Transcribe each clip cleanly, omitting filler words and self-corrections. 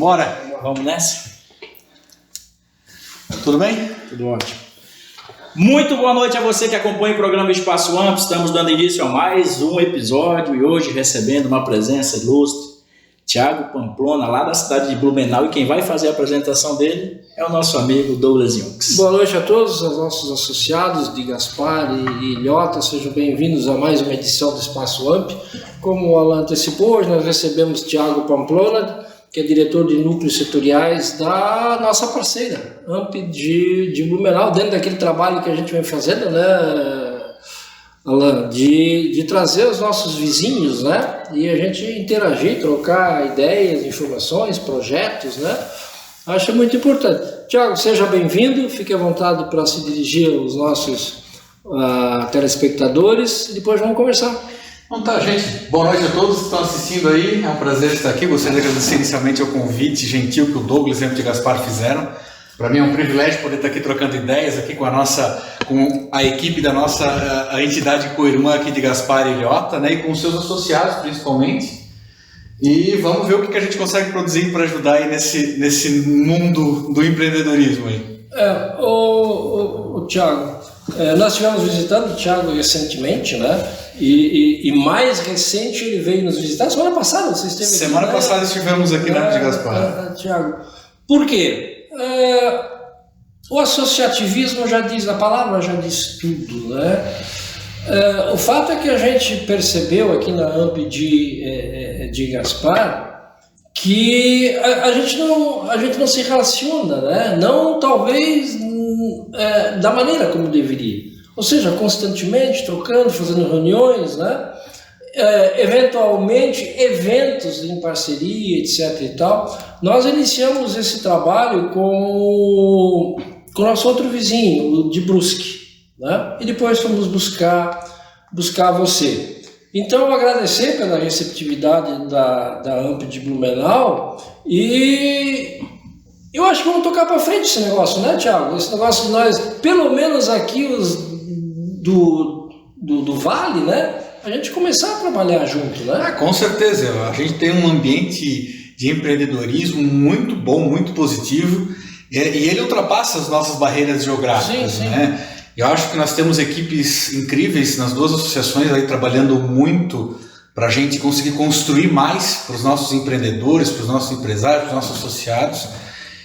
Bora? Vamos nessa? Tudo bem? Tudo ótimo. Muito boa noite a você que acompanha o programa Espaço Amplo. Estamos dando início a mais um episódio e hoje recebendo uma presença ilustre, Thiago Pamplona, lá da cidade de Blumenau, e quem vai fazer a apresentação dele é o nosso amigo Douglas Junks. Boa noite a todos, aos nossos associados de Gaspar e Ilhota, sejam bem-vindos a mais uma edição do Espaço Amp. Como o Alan antecipou, hoje nós recebemos Thiago Pamplona, que é diretor de núcleos setoriais da nossa parceira, Amp de Blumenau, dentro daquele trabalho que a gente vem fazendo, né, Alan, de trazer os nossos vizinhos, né, e a gente interagir, trocar ideias, informações, projetos, né, acho muito importante. Thiago, seja bem-vindo, fique à vontade para se dirigir aos nossos telespectadores e depois vamos conversar. Então tá, gente. Boa noite a todos que estão assistindo aí. É um prazer estar aqui. Gostaria de agradecer inicialmente ao convite gentil que o Douglas e o de Gaspar fizeram. Para mim é um privilégio poder estar aqui trocando ideias aqui com a equipe da nossa a entidade co-irmã aqui de Gaspar e Ilhota, né, e com os seus associados principalmente. E vamos ver o que a gente consegue produzir para ajudar aí nesse mundo do empreendedorismo aí. Thiago, nós estivemos visitando o Thiago recentemente, né? E mais recente ele veio nos visitar. Semana passada você esteve aqui. Semana passada estivemos aqui na de Gaspar. Thiago, por quê? O associativismo já diz, a palavra já diz tudo, né? O fato é que a gente percebeu aqui na AMP de Gaspar que a gente não se relaciona, né? Não talvez da maneira como deveria. Ou seja, constantemente trocando, fazendo reuniões, né? Eventualmente eventos em parceria, etc. e tal. Nós iniciamos esse trabalho com o nosso outro vizinho, o de Brusque, né? E depois fomos buscar você. Então, agradecer pela receptividade da AMP de Blumenau e eu acho que vamos tocar para frente esse negócio, né, Thiago? Esse negócio de nós, pelo menos aqui os do Vale, né? A gente começar a trabalhar junto, né? Com certeza. A gente tem um ambiente de empreendedorismo muito bom, muito positivo, e ele ultrapassa as nossas barreiras geográficas, sim. né? Eu acho que nós temos equipes incríveis nas duas associações aí trabalhando muito para a gente conseguir construir mais para os nossos empreendedores, para os nossos empresários, para os nossos associados.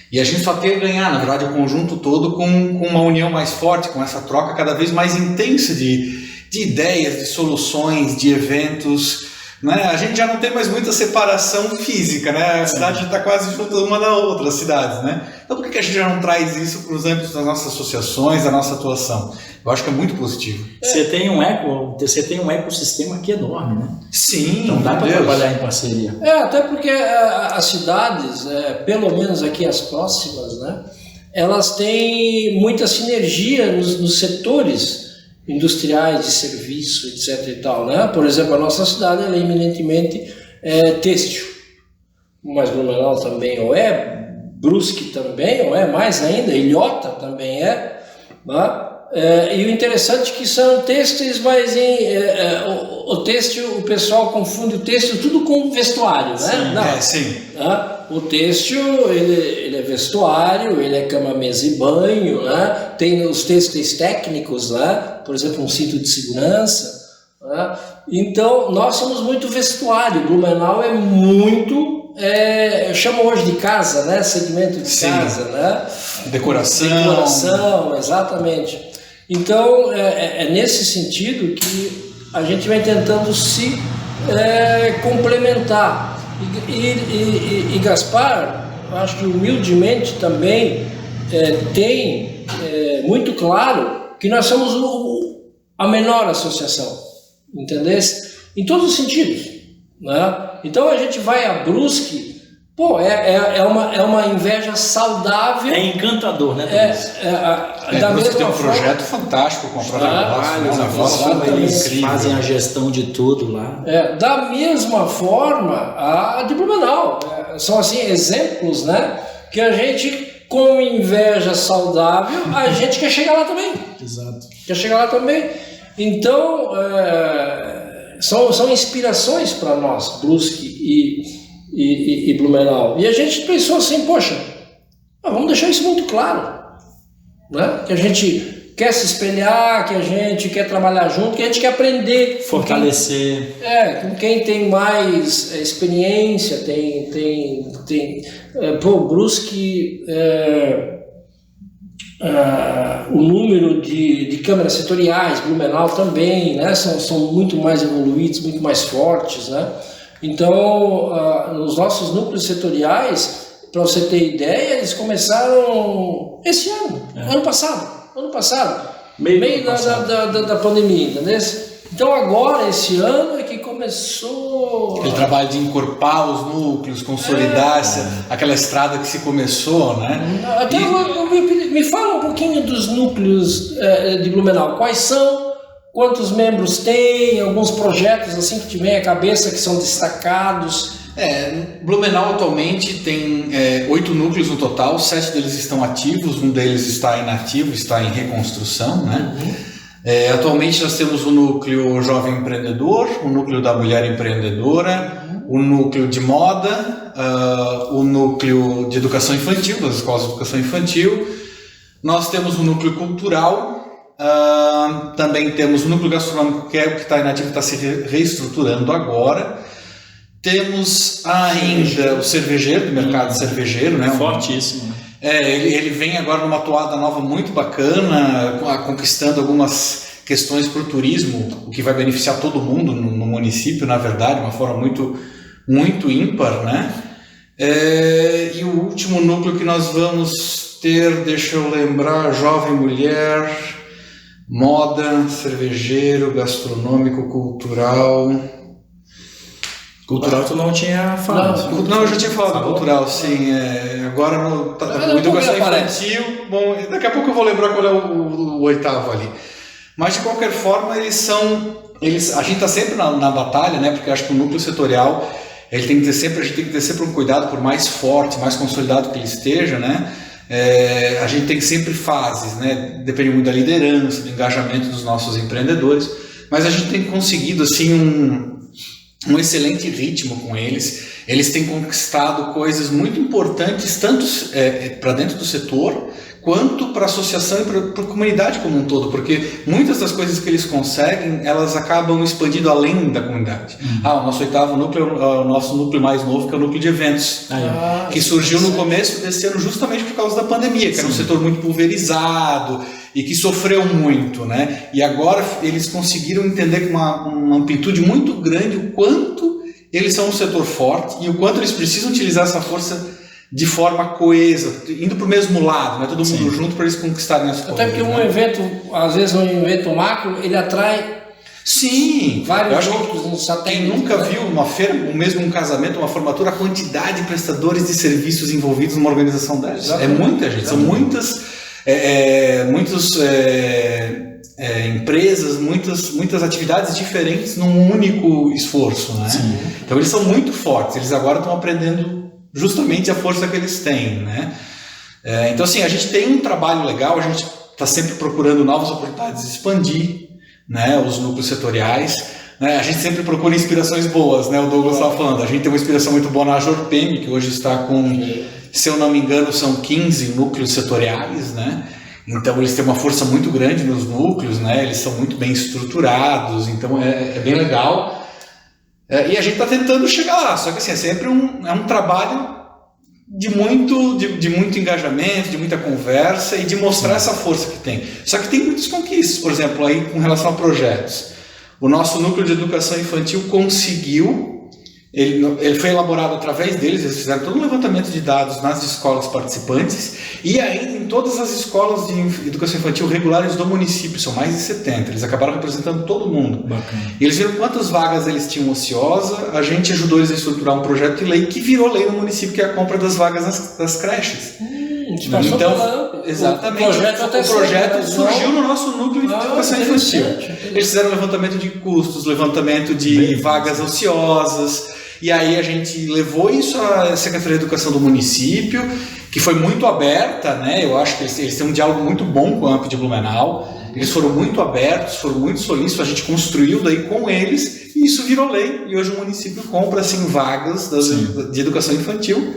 E a gente só tem a ganhar, na verdade, o conjunto todo com uma união mais forte, com essa troca cada vez mais intensa de ideias, de soluções, de eventos, né? A gente já não tem mais muita separação física, né? A cidade já está quase junto uma da outra, as cidades, né? Então por que a gente já não traz isso para os âmbitos das nossas associações, da nossa atuação? Eu acho que é muito positivo. Você tem um ecossistema aqui enorme, né? Sim. Então dá para trabalhar em parceria. Até porque as cidades, pelo menos aqui as próximas, né? Elas têm muita sinergia nos setores industriais, de serviço, etc. e tal, né? Por exemplo, a nossa cidade ela é eminentemente têxtil, mas Blumenau também Brusque também mais ainda, Ilhota também né? E o interessante é que são têxteis, mas o têxtil, o pessoal confunde o têxtil tudo com vestuário, né? Sim, não. Sim. O têxtil, ele é vestuário, ele é cama, mesa e banho, né? Tem os têxteis técnicos, né? Por exemplo, um cinto de segurança, né? Então, nós somos muito vestuário. Blumenau é muito, eu chamo hoje de casa, né? Segmento de casa, né? Decoração, exatamente. Então, é nesse sentido que a gente vem tentando se complementar. E Gaspar, acho que humildemente também tem muito claro que nós somos a menor associação, entendeu? Em todos os sentidos, né? Então a gente vai a Brusque, é uma inveja saudável. É encantador, né? Da mesma tem um forma, projeto fantástico com a própria eles fazem a gestão de tudo lá. Da mesma forma, a de Blumenau. São assim exemplos, né? Que a gente, com inveja saudável, a gente quer chegar lá também. Exato. Quer chegar lá também. Então, são inspirações para nós, Brusque e Blumenau. E a gente pensou assim, poxa, vamos deixar isso muito claro, né? Que a gente quer se espelhar, que a gente quer trabalhar junto, que a gente quer aprender. Fortalecer. Com quem tem mais experiência, o Brusque, o número de câmeras setoriais, Blumenau também, né? São muito mais evoluídos, muito mais fortes, né? Então, nos nossos núcleos setoriais, para você ter ideia, eles começaram esse ano passado, meio da pandemia, entendeu? Então agora, esse ano é que começou... Aquele trabalho de encorpar os núcleos, consolidar aquela estrada que se começou, né? Até me fala um pouquinho dos núcleos de Blumenau, quais são, quantos membros tem, alguns projetos assim que te vem à cabeça que são destacados. Blumenau atualmente tem 8 núcleos no total, 7 deles estão ativos, um deles está inativo, está em reconstrução, né? Atualmente nós temos o núcleo Jovem Empreendedor, o núcleo da Mulher Empreendedora, o núcleo de moda, o núcleo de educação infantil, das escolas de educação infantil. Nós temos o núcleo cultural, também temos o núcleo gastronômico, que é o que está inativo, está se reestruturando agora. Temos ainda o cervejeiro, do mercado cervejeiro, né? Fortíssimo. Ele vem agora numa toada nova muito bacana, conquistando algumas questões para o turismo, o que vai beneficiar todo mundo no município, na verdade, uma forma muito, muito ímpar, né? E o último núcleo que nós vamos ter, deixa eu lembrar, jovem, mulher, moda, cervejeiro, gastronômico, cultural... Cultural tu não tinha falado. Não, eu já tinha falado cultural, sim. Agora no educação infantil, bom, daqui a pouco eu vou lembrar qual é o oitavo ali. Mas de qualquer forma, a gente está sempre na batalha, né? Porque eu acho que o núcleo setorial, a gente tem que ter sempre um cuidado, por mais forte, mais consolidado que ele esteja, né? A gente tem sempre fases, né? Depende muito da liderança, do engajamento dos nossos empreendedores, mas a gente tem conseguido assim um excelente ritmo com eles. Eles têm conquistado coisas muito importantes, tanto para dentro do setor, quanto para a associação e para a comunidade como um todo, porque muitas das coisas que eles conseguem, elas acabam expandindo além da comunidade. O nosso oitavo núcleo é o nosso núcleo mais novo, que é o núcleo de eventos, que surgiu no começo desse ano justamente por causa da pandemia, que era um setor muito pulverizado e que sofreu muito, né? E agora eles conseguiram entender com uma amplitude muito grande o quanto eles são um setor forte e o quanto eles precisam utilizar essa força de forma coesa, indo para o mesmo lado, né? Todo mundo junto para eles conquistarem as coisas. Até porque um evento, às vezes um evento macro, ele atrai vários outros no satélite. Quem nunca viu uma feira, ou mesmo um casamento, uma formatura, a quantidade de prestadores de serviços envolvidos numa organização dessas. Exatamente. É muita gente, são muitas empresas, muitas atividades diferentes num único esforço, né? Então eles são muito fortes, eles agora estão aprendendo justamente a força que eles têm, né? Então assim, a gente tem um trabalho legal, a gente está sempre procurando novas oportunidades de expandir, né, os núcleos setoriais, né? A gente sempre procura inspirações boas, né? O Douglas estava falando, a gente tem uma inspiração muito boa na Jorpem, que hoje está com, se eu não me engano, são 15 núcleos setoriais, né? Então eles têm uma força muito grande nos núcleos, né? Eles são muito bem estruturados, então é bem legal. E a gente está tentando chegar lá, só que assim, é sempre um trabalho de muito engajamento, de muita conversa e de mostrar essa força que tem. Só que tem muitas conquistas, por exemplo, aí com relação a projetos. O nosso núcleo de educação infantil conseguiu, ele foi elaborado através deles, eles fizeram todo um levantamento de dados nas escolas participantes e ainda em todas as escolas de educação infantil regulares do município, são mais de 70, eles acabaram representando todo mundo. Bacana. E eles viram quantas vagas eles tinham ociosa, a gente ajudou eles a estruturar um projeto de lei que virou lei no município, que é a compra das vagas das creches. Então, exatamente, o projeto surgiu no nosso núcleo de educação infantil. Eles fizeram levantamento de custos, levantamento de vagas ociosas, e aí a gente levou isso à Secretaria de Educação do município, que foi muito aberta, né? Eu acho que eles têm um diálogo muito bom com a AMP de Blumenau, eles foram muito abertos, foram muito solícitos, a gente construiu daí com eles e isso virou lei, e hoje o município compra assim, vagas de educação infantil,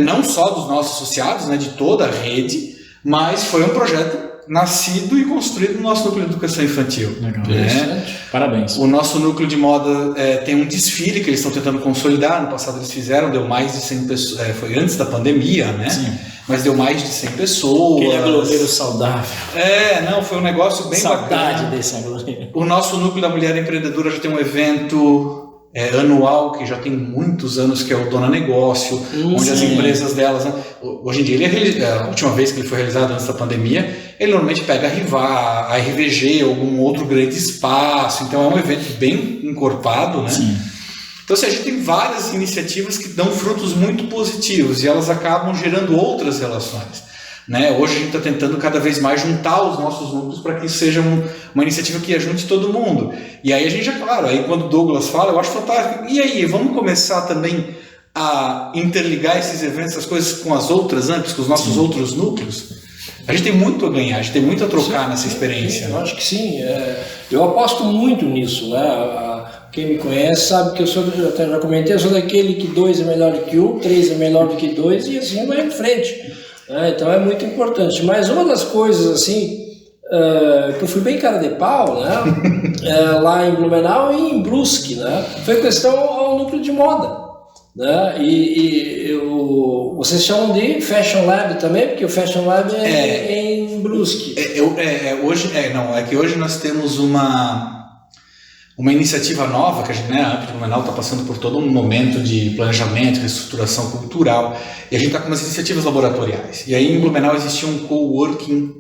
não só dos nossos associados, né, de toda a rede, mas foi um projeto nascido e construído no nosso núcleo de educação infantil. Legal. Né? Parabéns. O nosso núcleo de moda tem um desfile que eles estão tentando consolidar. No passado eles fizeram, deu mais de 100 pessoas, foi antes da pandemia, né? Sim. Mas deu mais de 100 pessoas. Aquele aglomeiro saudável. Foi um negócio bem bacana. Saudade desse aglomeiro. O nosso núcleo da mulher empreendedora já tem um evento anual, que já tem muitos anos, que é o Dona Negócio, onde as empresas delas, né, hoje em dia, a última vez que ele foi realizado antes da pandemia, ele normalmente pega a Rivar, a RVG, algum outro grande espaço, então é um evento bem encorpado, né? Sim. Então, assim, a gente tem várias iniciativas que dão frutos muito positivos e elas acabam gerando outras relações. Né? Hoje a gente está tentando cada vez mais juntar os nossos núcleos para que isso seja uma iniciativa que ajunte todo mundo. E aí a gente, claro, aí quando o Douglas fala, eu acho fantástico. E aí, vamos começar também a interligar esses eventos, essas coisas com as outras AMPs, com os nossos outros núcleos? A gente tem muito a ganhar, a gente tem muito a trocar nessa experiência. Sim, eu acho que sim. Eu aposto muito nisso, né? Quem me conhece sabe que eu até já comentei, eu sou daquele que 2 é melhor do que 1, 3 é melhor do que 2 e assim vai em frente. Então é muito importante. Mas uma das coisas assim que eu fui bem cara de pau, né? Lá em Blumenau e em Brusque, né? Foi questão ao núcleo de moda, né? Vocês chamam de Fashion Lab também, porque o Fashion Lab é em Brusque. Que hoje nós temos uma iniciativa nova, que a gente, a AMP de Blumenau está passando por todo um momento de planejamento, reestruturação cultural, e a gente está com umas iniciativas laboratoriais. E aí em Blumenau existia um coworking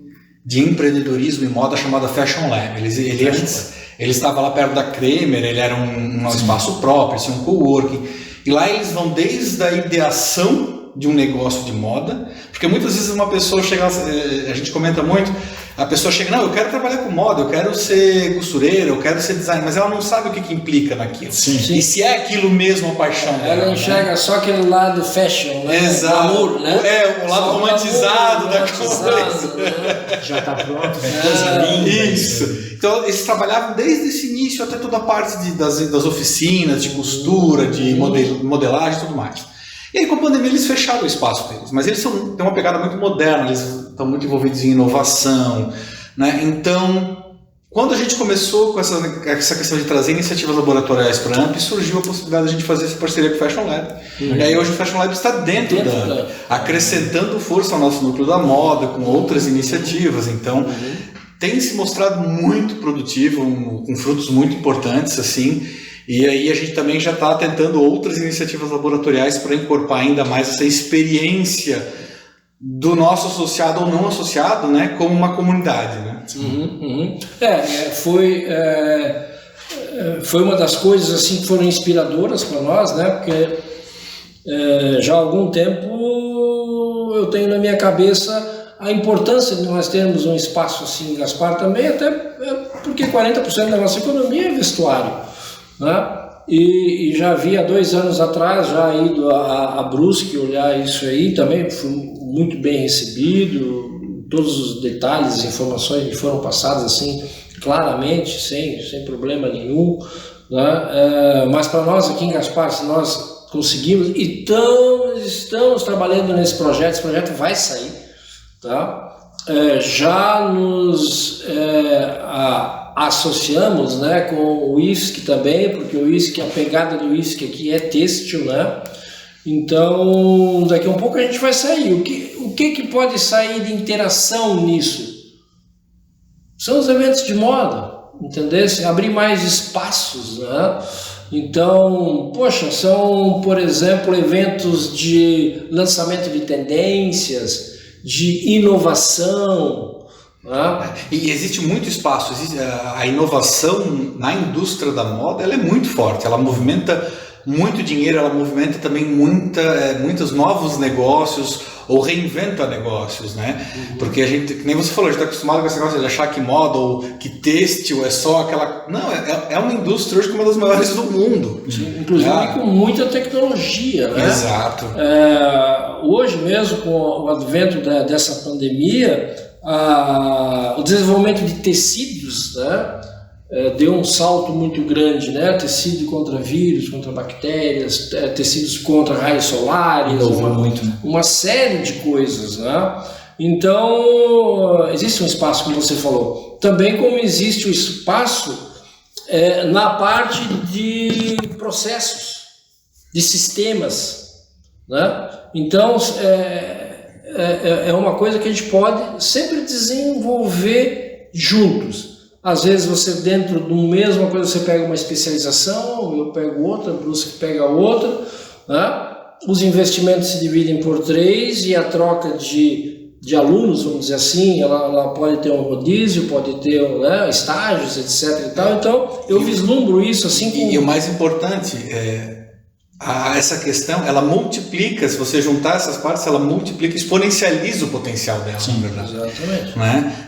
de empreendedorismo e moda chamado Fashion Lab. Ele estava lá perto da Kremer, ele era um espaço próprio, um coworking, e lá eles vão desde a ideação de um negócio de moda, porque muitas vezes uma pessoa chega, a gente comenta muito, a pessoa chega, não, eu quero trabalhar com moda, eu quero ser costureira, eu quero ser designer, mas ela não sabe o que implica naquilo. Sim. E se é aquilo mesmo a paixão dela. Ela enxerga só aquele lado fashion, né? Exato. Glamour, né? O lado romantizado da coisa. Né? Já está pronto, coisa linda. Isso. Então, eles trabalhavam desde esse início até toda a parte das oficinas, de costura, de modelagem e tudo mais. E aí, com a pandemia, eles fecharam o espaço deles, mas eles têm uma pegada muito moderna, eles estão muito envolvidos em inovação, né? Então, quando a gente começou com essa questão de trazer iniciativas laboratoriais para a AMP, surgiu a possibilidade de a gente fazer essa parceria com o Fashion Lab. E aí, hoje o Fashion Lab está dentro da AMP, acrescentando força ao nosso núcleo da moda, com outras iniciativas. Então, tem se mostrado muito produtivo, com frutos muito importantes, assim. E aí a gente também já está tentando outras iniciativas laboratoriais para incorporar ainda mais essa experiência do nosso associado ou não associado, né, como uma comunidade, né? Foi uma das coisas assim que foram inspiradoras para nós, né, porque já há algum tempo eu tenho na minha cabeça a importância de nós termos um espaço assim em Gaspar também, até porque 40% da nossa economia é vestuário. Né? E já havia 2 anos atrás já ido a Brusque olhar isso aí, também fui muito bem recebido, todos os detalhes, informações me foram passadas assim claramente, sem problema nenhum, né? Mas para nós aqui em Gaspar, se nós conseguimos, e estamos trabalhando nesse projeto, esse projeto vai sair, tá? Já nos associamos, né, com o IFSC também, porque o IFSC, a pegada do IFSC aqui é têxtil, né? Então, daqui a um pouco a gente vai sair. O que pode sair de interação nisso? São os eventos de moda, entendeu? Abrir mais espaços, né? Então, poxa, são, por exemplo, eventos de lançamento de tendências, de inovação, né? E existe muito espaço, a inovação na indústria da moda, ela é muito forte, ela movimenta muito dinheiro, ela movimenta também muitos novos negócios ou reinventa negócios, né? Porque a gente, que nem você falou, a gente está acostumado com esse negócio de achar que moda ou que têxtil é só aquela... Não, é uma indústria hoje como uma das maiores do mundo. Inclusive com muita tecnologia, né? Exato. Hoje mesmo, com o advento dessa pandemia, o desenvolvimento de tecidos, né, deu um salto muito grande, né? Tecido contra vírus, contra bactérias, tecidos contra raios solares, uma série de coisas, né? Então, existe um espaço, como você falou, também como existe o espaço na parte de processos, de sistemas, né? Então, é uma coisa que a gente pode sempre desenvolver juntos. Às vezes você dentro de uma mesma coisa você pega uma especialização, eu pego outra, o Brusque pega outra, né? Os investimentos se dividem por 3 e a troca de alunos, vamos dizer assim, ela pode ter um rodízio, pode ter, né, estágios, etc. E tal. Então eu vislumbro isso assim. E o mais importante essa questão, ela multiplica, se você juntar essas partes, ela multiplica, exponencializa o potencial dela. Sim, na verdade. Exatamente.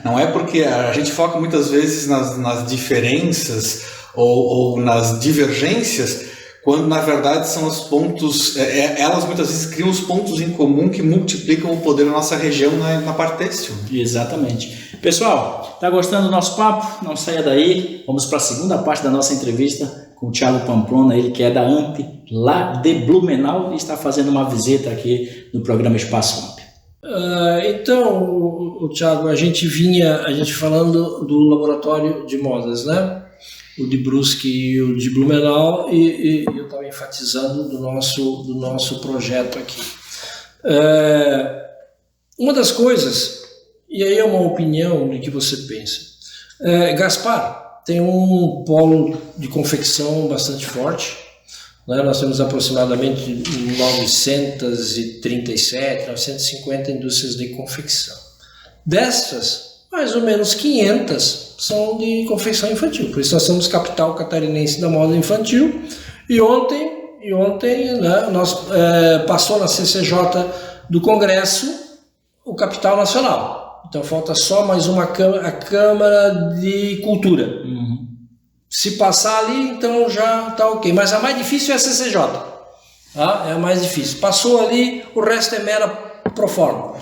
Não é porque a gente foca muitas vezes nas diferenças ou nas divergências, quando na verdade são os pontos, elas muitas vezes criam os pontos em comum que multiplicam o poder da nossa região na parte têxtil. Exatamente. Pessoal, tá gostando do nosso papo? Não saia daí, vamos para a segunda parte da nossa entrevista com o Thiago Pamplona, ele que é da AMP, lá de Blumenau, e está fazendo uma visita aqui no programa Espaço AMP. Então, o Thiago, a gente falando do laboratório de modas, né? O de Brusque e o de Blumenau, e eu estava enfatizando do nosso projeto aqui. Uma das coisas, e aí é uma opinião do que você pensa, Gaspar tem um polo de confecção bastante forte, né? Nós temos aproximadamente 937, 950 indústrias de confecção. Destas, mais ou menos 500 são de confecção infantil, por isso nós somos capital catarinense da moda infantil. E ontem né, passou na CCJ do Congresso o capital nacional. Então falta só mais uma a Câmara de Cultura. Uhum. Se passar ali, então já está ok. Mas a mais difícil é a CCJ. Tá? É a mais difícil. Passou ali, o resto é mera proforma.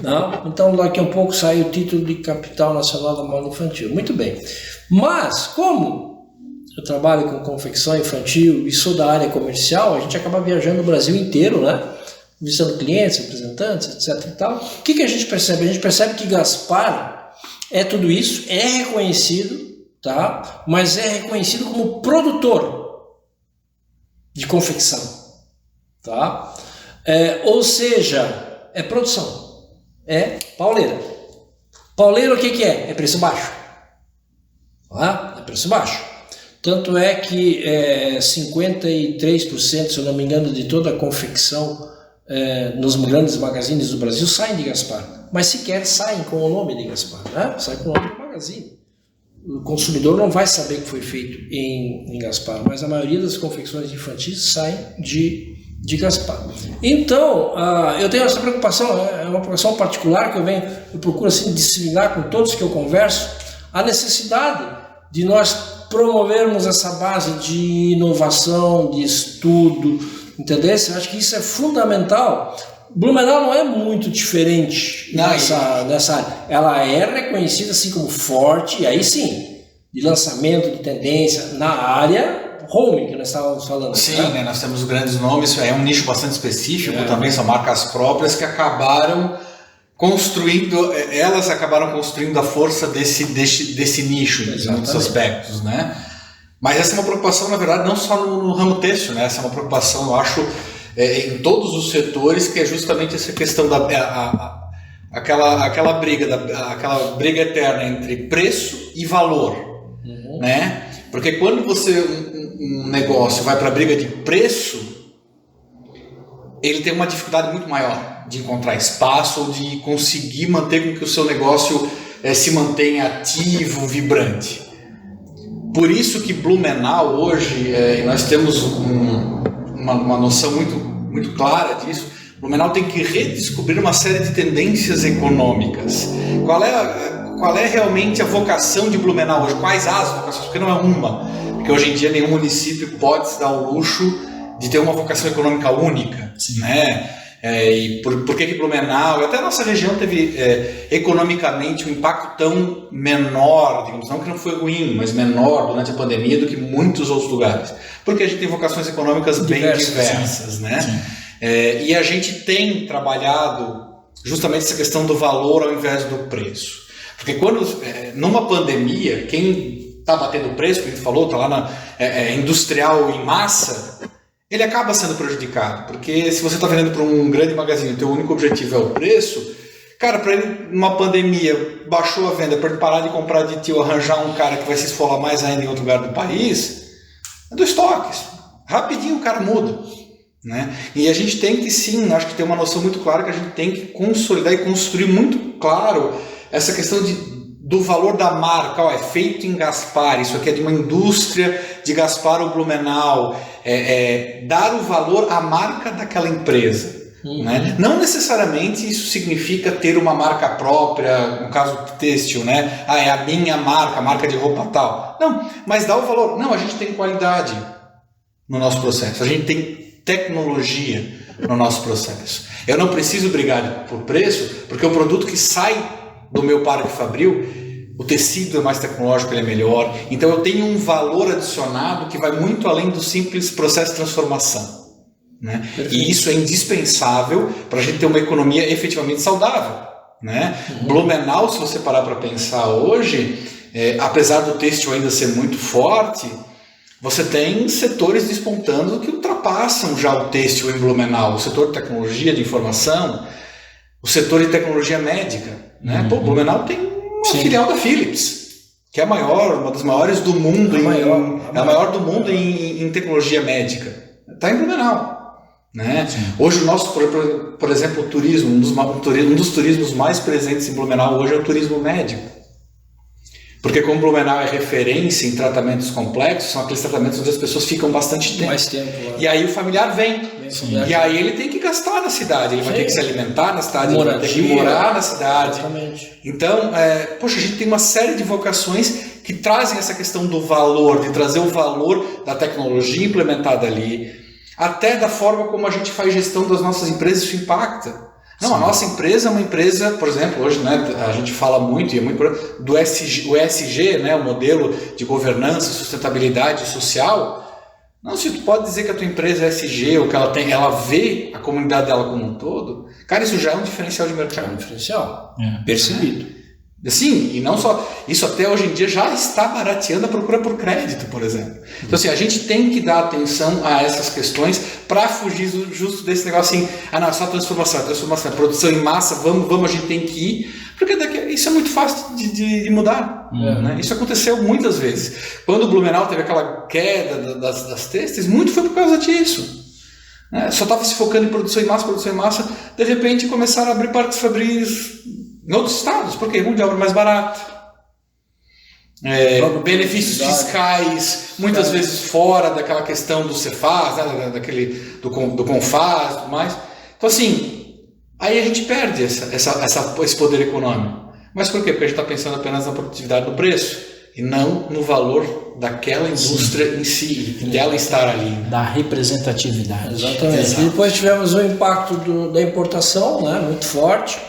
Tá? Então daqui a um pouco sai o título de capital nacional da moda infantil. Muito bem. Mas como eu trabalho com confecção infantil e sou da área comercial, a gente acaba viajando o Brasil inteiro, né? Visitando clientes, representantes, etc. e tal. O que a gente percebe? A gente percebe que Gaspar é tudo isso, é reconhecido, tá? Mas é reconhecido como produtor de confecção, tá? Ou seja, é produção, é pauleira. Pauleira o que é? É preço baixo, tá? É preço baixo. Tanto é que 53%, se eu não me engano, de toda a confecção nos grandes magazines do Brasil saem de Gaspar, mas sequer saem com o nome de Gaspar, né? Sai com o nome do magazine. O consumidor não vai saber que foi feito em Gaspar, mas a maioria das confecções infantis saem de Gaspar. Então, eu tenho essa preocupação, é uma preocupação particular que eu procuro assim disseminar com todos que eu converso, a necessidade de nós promovermos essa base de inovação, de estudo, entendeu? Eu acho que isso é fundamental. Blumenau não é muito diferente nessa área. Ela é reconhecida assim como forte, e aí sim, de lançamento, de tendência, na área home que nós estávamos falando. Sim, né? Nós temos grandes nomes, é um nicho bastante específico, também são marcas próprias que acabaram construindo, elas acabaram construindo a força desse nicho, em muitos aspectos, né? Mas essa é uma preocupação, na verdade, não só no ramo têxtil, né? Essa é uma preocupação, eu acho, em todos os setores, que é justamente essa questão aquela briga eterna entre preço e valor, né? Porque quando um negócio vai para a briga de preço, ele tem uma dificuldade muito maior de encontrar espaço ou de conseguir manter com que o seu negócio se mantenha ativo, vibrante. Por isso que Blumenau hoje, nós temos uma noção muito, muito clara disso, Blumenau tem que redescobrir uma série de tendências econômicas. Qual é realmente a vocação de Blumenau hoje? Quais as vocações? Porque não é uma. Porque hoje em dia nenhum município pode se dar o luxo de ter uma vocação econômica única, né? E por que Blumenau, até a nossa região teve economicamente um impacto tão menor, digamos, não que não foi ruim, mas menor durante a pandemia do que muitos outros lugares, porque a gente tem vocações econômicas bem diversas, né? E a gente tem trabalhado justamente essa questão do valor ao invés do preço, porque quando numa pandemia, quem está batendo o preço, que a gente falou, está lá na industrial em massa, ele acaba sendo prejudicado, porque se você está vendendo para um grande magazine, o teu único objetivo é o preço, cara, para ele, numa pandemia, baixou a venda, para ele parar de comprar de ti ou arranjar um cara que vai se esfolar mais ainda em outro lugar do país, é do estoque, rapidinho o cara muda, né? E a gente tem que sim, acho que tem uma noção muito clara que a gente tem que consolidar e construir muito claro essa questão do valor da marca. É feito em Gaspar, isso aqui é de uma indústria de Gaspar ou Blumenau, dar o valor à marca daquela empresa. Né? Não necessariamente isso significa ter uma marca própria, no caso do têxtil, né? É a minha marca, a marca de roupa tal. Não, mas dá o valor. Não, a gente tem qualidade no nosso processo, a gente tem tecnologia no nosso processo. Eu não preciso brigar por preço, porque o produto que sai do meu parque fabril, o tecido é mais tecnológico, ele é melhor, então eu tenho um valor adicionado que vai muito além do simples processo de transformação, né? E isso é indispensável para a gente ter uma economia efetivamente saudável, né? Blumenau, se você parar para pensar hoje, apesar do têxtil ainda ser muito forte, você tem setores despontando que ultrapassam já o têxtil em Blumenau, o setor de tecnologia de informação, o setor de tecnologia médica, né? Blumenau tem uma filial da Philips, que é a maior, uma das maiores do mundo, a maior do mundo em tecnologia médica. Está em Blumenau, né? Hoje o nosso, por exemplo, o turismo, um dos turismos mais presentes em Blumenau hoje é o turismo médico. Porque como Blumenau é referência em tratamentos complexos, são aqueles tratamentos onde as pessoas ficam bastante tempo. Mais tempo. E aí o familiar vem. E aí ele tem que gastar na cidade, ele vai ter que se alimentar na cidade, ele vai ter que morar na cidade. Exatamente. Então, poxa, a gente tem uma série de vocações que trazem essa questão do valor, de trazer o valor da tecnologia implementada ali, até da forma como a gente faz gestão das nossas empresas, isso impacta. Não, a nossa empresa é uma empresa, por exemplo, hoje, né, a gente fala muito, e é muito do o ESG, né, o modelo de governança, sustentabilidade social. Não, se tu pode dizer que a tua empresa é ESG, ou que ela vê a comunidade dela como um todo, cara, isso já é um diferencial de mercado. É um diferencial, percebido. Sim, e não só, isso até hoje em dia já está barateando a procura por crédito, por exemplo. Então assim, a gente tem que dar atenção a essas questões para fugir justo desse negócio assim, não, é só transformação, produção em massa, vamos, a gente tem que ir, porque isso é muito fácil de mudar. Né? Isso aconteceu muitas vezes. Quando o Blumenau teve aquela queda das têxteis, muito foi por causa disso. Só estava se focando em produção em massa, de repente começaram a abrir parques fabris em outros estados, porque mão de obra mais barata, benefícios fiscais, muitas vezes fora daquela questão do Cefaz, né, do Confaz e tudo mais. Então assim, aí a gente perde esse poder econômico. Mas por quê? Porque a gente está pensando apenas na produtividade do preço e não no valor daquela indústria em si, dela estar ali. Né? Da representatividade. Exatamente. E depois tivemos o impacto da importação, né, muito forte.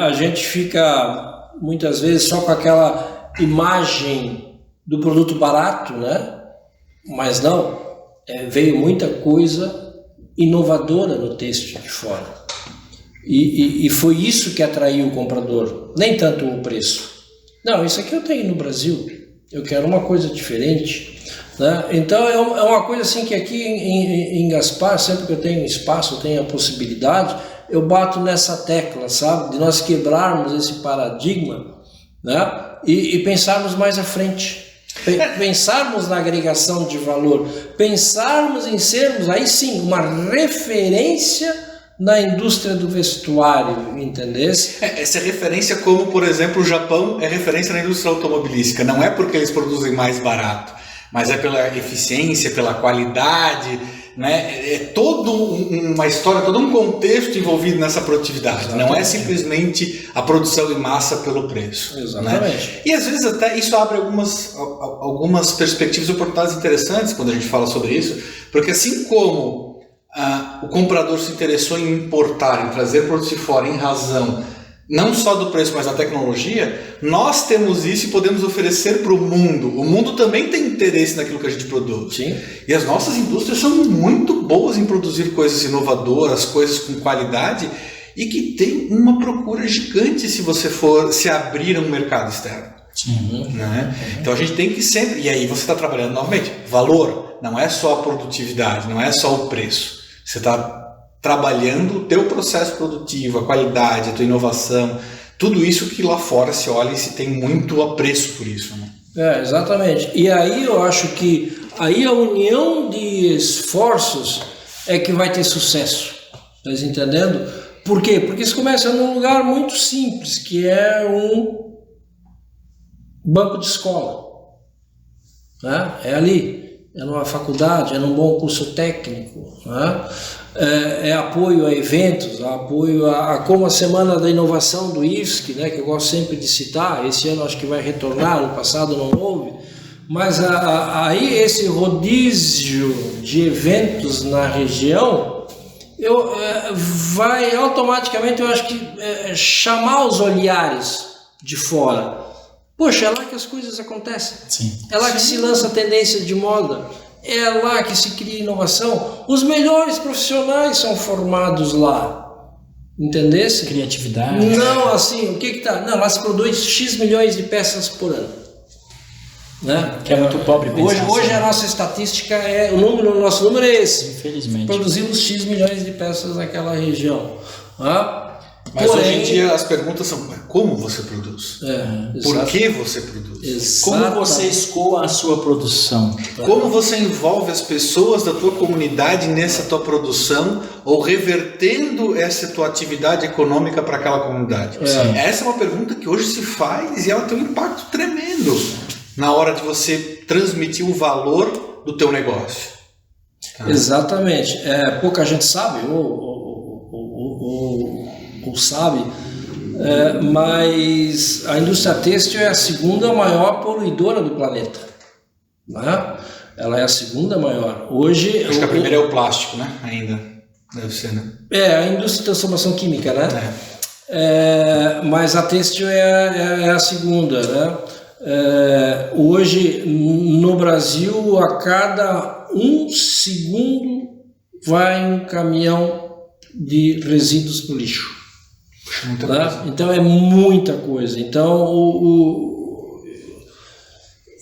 A gente fica muitas vezes só com aquela imagem do produto barato, né? Mas não, veio muita coisa inovadora no têxtil de fora e foi isso que atraiu o comprador, nem tanto o preço. Não, isso aqui eu tenho no Brasil, eu quero uma coisa diferente, né? Então é uma coisa assim que aqui em Gaspar, sempre que eu tenho espaço, eu tenho a possibilidade, eu bato nessa tecla, sabe? De nós quebrarmos esse paradigma, né? E pensarmos mais à frente. Pensarmos na agregação de valor. Pensarmos em sermos, aí sim, uma referência na indústria do vestuário, entendesse? Essa referência como, por exemplo, o Japão é referência na indústria automobilística. Não é porque eles produzem mais barato, mas é pela eficiência, pela qualidade, né? É toda uma história, todo um contexto envolvido nessa produtividade. Exatamente. Não é simplesmente a produção em massa pelo preço. Exatamente. Né? E às vezes até isso abre algumas perspectivas e oportunidades interessantes quando a gente fala sobre isso, porque assim como o comprador se interessou em importar, em trazer produtos de fora, em razão não só do preço, mas da tecnologia, nós temos isso e podemos oferecer para o mundo. O mundo também tem interesse naquilo que a gente produz. Sim. E as nossas indústrias são muito boas em produzir coisas inovadoras, coisas com qualidade, e que tem uma procura gigante se você for se abrir a um mercado externo. Sim. Né? Então a gente tem que sempre... E aí você está trabalhando novamente. Valor não é só a produtividade, não é só o preço. Você está trabalhando o teu processo produtivo, a qualidade, a tua inovação, tudo isso que lá fora se olha e se tem muito apreço por isso. Né? Exatamente. E aí eu acho que aí a união de esforços é que vai ter sucesso. Estás entendendo? Por quê? Porque isso começa num lugar muito simples, que é um banco de escola. Né? É ali. É numa faculdade, é num bom curso técnico, né? É apoio a eventos, apoio a como a Semana da Inovação do IFSC, né, que eu gosto sempre de citar. Esse ano acho que vai retornar, no passado não houve, mas aí esse rodízio de eventos na região vai automaticamente, eu acho que chamar os olhares de fora. Poxa, é lá que as coisas acontecem. Sim. É lá que se lança a tendência de moda. É lá que se cria inovação. Os melhores profissionais são formados lá. Entendesse? Criatividade. Não, assim, o que tá? Não, lá se produz X milhões de peças por ano. Né? Que é muito pobre. Hoje a nossa estatística o nosso número é esse. Infelizmente. Produzimos X milhões de peças naquela região. Mas hoje em dia as perguntas são: como você produz? Por que você produz? Como você escoa a sua produção? Como você envolve as pessoas da tua comunidade nessa tua produção ou revertendo essa tua atividade econômica para aquela comunidade? Essa é uma pergunta que hoje se faz e ela tem um impacto tremendo na hora de você transmitir o valor do teu negócio. Exatamente. Pouca gente sabe ou sabe, mas a indústria têxtil é a segunda maior poluidora do planeta, né? Ela é a segunda maior. Hoje, acho que a primeira é o plástico, né? Ainda deve ser, né? A indústria de transformação química, né? Mas a têxtil é a segunda, né? Hoje no Brasil, a cada 1 segundo vai um caminhão de resíduos para o lixo. Né? Então é muita coisa. Então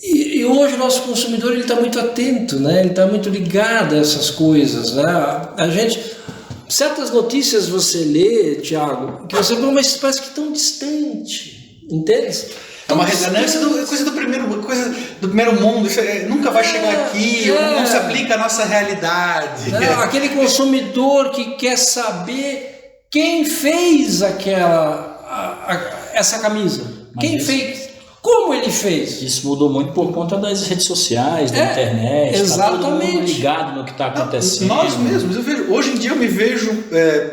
e hoje o nosso consumidor está muito atento, né? Ele está muito ligado a essas coisas, né? A gente, certas notícias você lê, Thiago, que você fala, mas parece que tão distante, entende? É uma ressonância coisa do primeiro mundo, isso nunca vai chegar aqui, não se aplica à nossa realidade. Aquele consumidor que quer saber quem fez essa camisa, fez, como ele fez. Isso mudou muito por conta das redes sociais, da internet. Exatamente. Tá todo mundo ligado no que está acontecendo. Nós mesmos, hoje em dia eu me vejo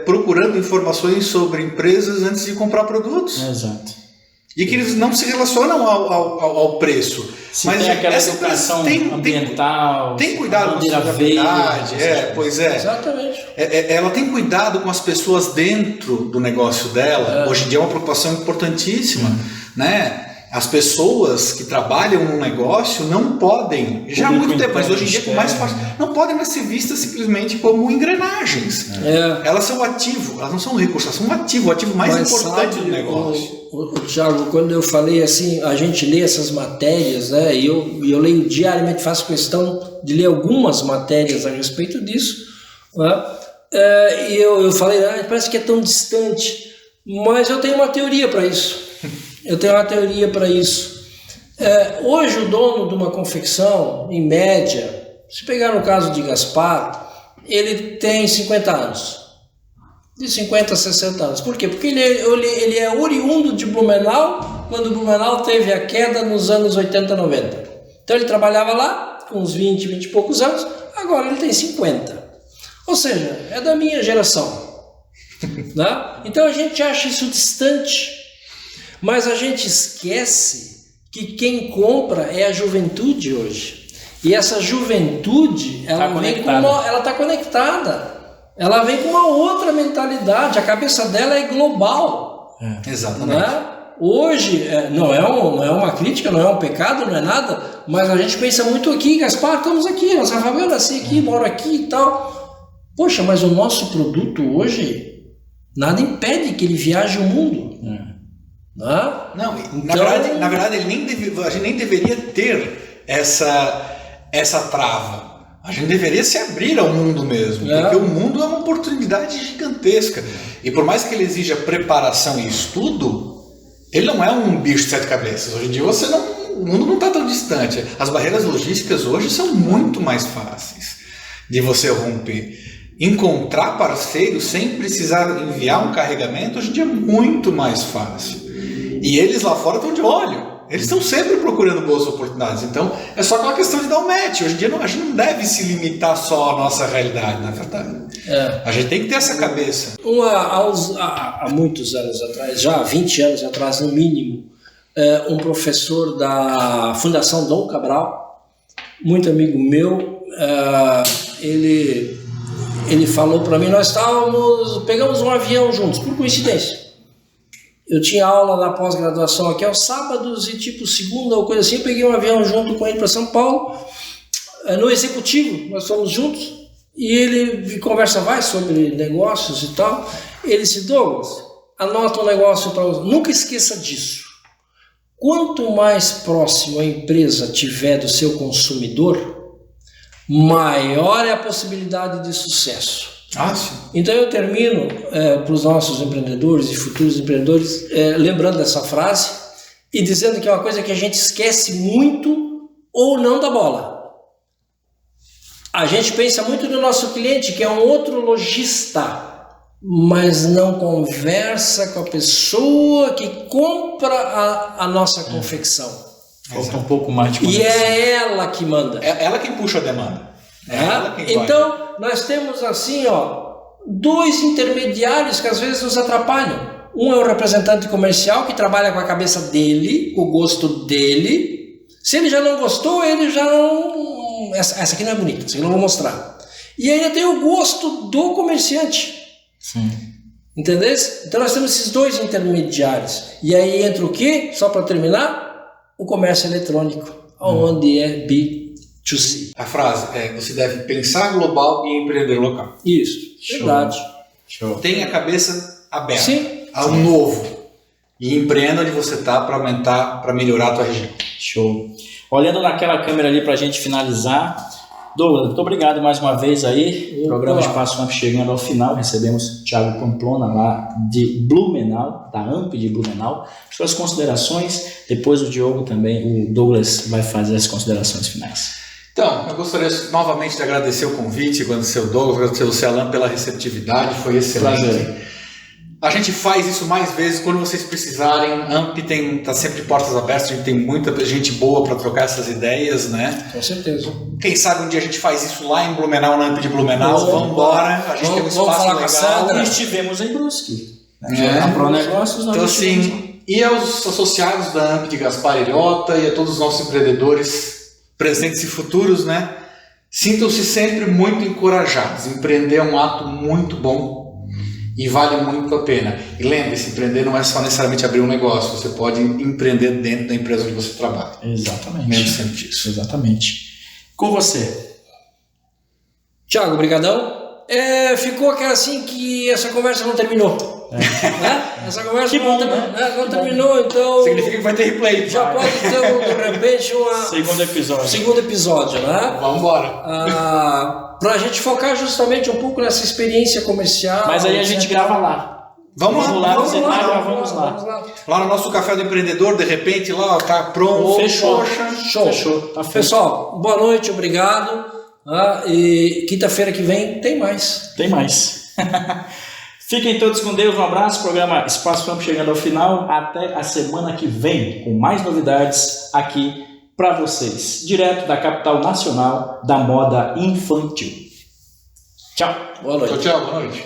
procurando informações sobre empresas antes de comprar produtos. Exato. E que eles não se relacionam ao preço. Mas tem aquela educação ambiental. Tem cuidado com a sustentabilidade. Pois é. Exatamente. Ela tem cuidado com as pessoas dentro do negócio dela. Hoje em dia é uma preocupação importantíssima. Né? As pessoas que trabalham no negócio não podem, já há muito tempo, mas hoje em dia com mais força, não podem mais ser vistas simplesmente como engrenagens. Elas são ativo, elas não são recursos, elas são o ativo mais importante do negócio. Thiago, quando eu falei assim, a gente lê essas matérias, né? E eu leio diariamente, faço questão de ler algumas matérias a respeito disso, né? E eu falei, parece que é tão distante, mas eu tenho uma teoria para isso. Hoje o dono de uma confecção, em média, se pegar no caso de Gaspar, ele tem 50 anos. De 50 a 60 anos. Por quê? Porque ele é oriundo de Blumenau, quando Blumenau teve a queda nos anos 80, 90. Então ele trabalhava lá, com uns 20 e poucos anos, agora ele tem 50. Ou seja, é da minha geração. Né? Então a gente acha isso distante. Mas a gente esquece que quem compra é a juventude hoje. E essa juventude, ela está conectada. ela vem com uma outra mentalidade, a cabeça dela é global. Exatamente. Né? Hoje, não é uma crítica, não é um pecado, não é nada, mas a gente pensa muito aqui, Gaspar, estamos aqui, nossa família nasci aqui, moro aqui e tal. Poxa, mas o nosso produto hoje, nada impede que ele viaje o mundo. Né? Não, então, na verdade a gente nem deveria ter essa trava. A gente deveria se abrir ao mundo mesmo, porque o mundo é uma oportunidade gigantesca. E por mais que ele exija preparação e estudo, ele não é um bicho de 7 cabeças. Hoje em dia o mundo não está tão distante. As barreiras logísticas hoje são muito mais fáceis de você romper. Encontrar parceiros sem precisar enviar um carregamento hoje em dia é muito mais fácil. E eles lá fora estão de olho. Eles estão sempre procurando boas oportunidades. Então, é só aquela questão de dar um match. Hoje em dia, a gente não deve se limitar só à nossa realidade, na verdade. A gente tem que ter essa cabeça. Há muitos anos atrás, já há 20 anos atrás, no mínimo, um professor da Fundação Dom Cabral, muito amigo meu, ele falou para mim, pegamos um avião juntos, por coincidência. Eu tinha aula na pós-graduação aqui aos sábados e tipo segunda ou coisa assim, eu peguei um avião junto com ele para São Paulo, no executivo, nós fomos juntos, e ele conversa sobre negócios e tal. Ele disse, Douglas, anota um negócio para você, nunca esqueça disso. Quanto mais próximo a empresa tiver do seu consumidor, maior é a possibilidade de sucesso. Sim. Então eu termino para os nossos empreendedores e futuros empreendedores lembrando dessa frase e dizendo que é uma coisa que a gente esquece muito ou não dá bola. A gente pensa muito no nosso cliente, que é um outro lojista, mas não conversa com a pessoa que compra a nossa confecção. Falta um pouco mais de conversa. E é ela que manda. É ela quem puxa a demanda. Então, nós temos assim, dois intermediários que às vezes nos atrapalham. Um é o representante comercial que trabalha com a cabeça dele, com o gosto dele. Se ele já não gostou, ele já não... Essa aqui não é bonita, essa aqui não vou mostrar. E ainda tem o gosto do comerciante. Sim. Entendeu? Então nós temos esses dois intermediários. E aí entra o quê? Só para terminar, o comércio eletrônico, onde é B2C. A frase é, você deve pensar global e empreender local. Isso, verdade. Show. Tenha a cabeça aberta. Sim. Ao novo. E empreenda onde você está para aumentar, para melhorar a tua região. Show. Olhando naquela câmera ali para a gente finalizar, Douglas, muito obrigado mais uma vez aí. O programa Espaço AMP chegando ao final. Recebemos Thiago Pamplona lá de Blumenau, da AMP de Blumenau. Suas considerações, depois o Diogo também, o Douglas vai fazer as considerações finais. Então, eu gostaria novamente de agradecer o convite, agradecer o Douglas, agradecer o Alan pela receptividade, foi excelente. Prazer. A gente faz isso mais vezes quando vocês precisarem. AMP está sempre de portas abertas, a gente tem muita gente boa para trocar essas ideias, né? Com certeza. Quem sabe um dia a gente faz isso lá em Blumenau, na AMP de Blumenau. Vamos embora, a gente tem um espaço legal. E estivemos em Brusque. Na ProNegócios. Então assim, e aos associados da AMP de Gaspar Ilhota e a todos os nossos empreendedores presentes e futuros, né? Sintam-se sempre muito encorajados. Empreender é um ato muito bom e vale muito a pena. E lembre-se, empreender não é só necessariamente abrir um negócio, você pode empreender dentro da empresa onde você trabalha. Exatamente. Mesmo sempre disso. Exatamente. Com você. Thiago, brigadão. Ficou aquela assim que essa conversa não terminou. Né? Essa conversa não terminou, então... Significa que vai ter replay. Já pode ter, de repente, segundo episódio, né? Vamos embora. Para a gente focar justamente um pouco nessa experiência comercial. Mas aí a gente grava lá. Vamos lá. Lá no nosso Café do Empreendedor, de repente, lá tá pronto. Fechou. Show. Tá. Pessoal, boa noite, obrigado. E quinta-feira que vem tem mais. Fiquem todos com Deus, um abraço. Programa Espaço AMP chegando ao final. Até a semana que vem, com mais novidades aqui para vocês, direto da capital nacional da moda infantil. Tchau. Boa noite. Tchau, boa noite.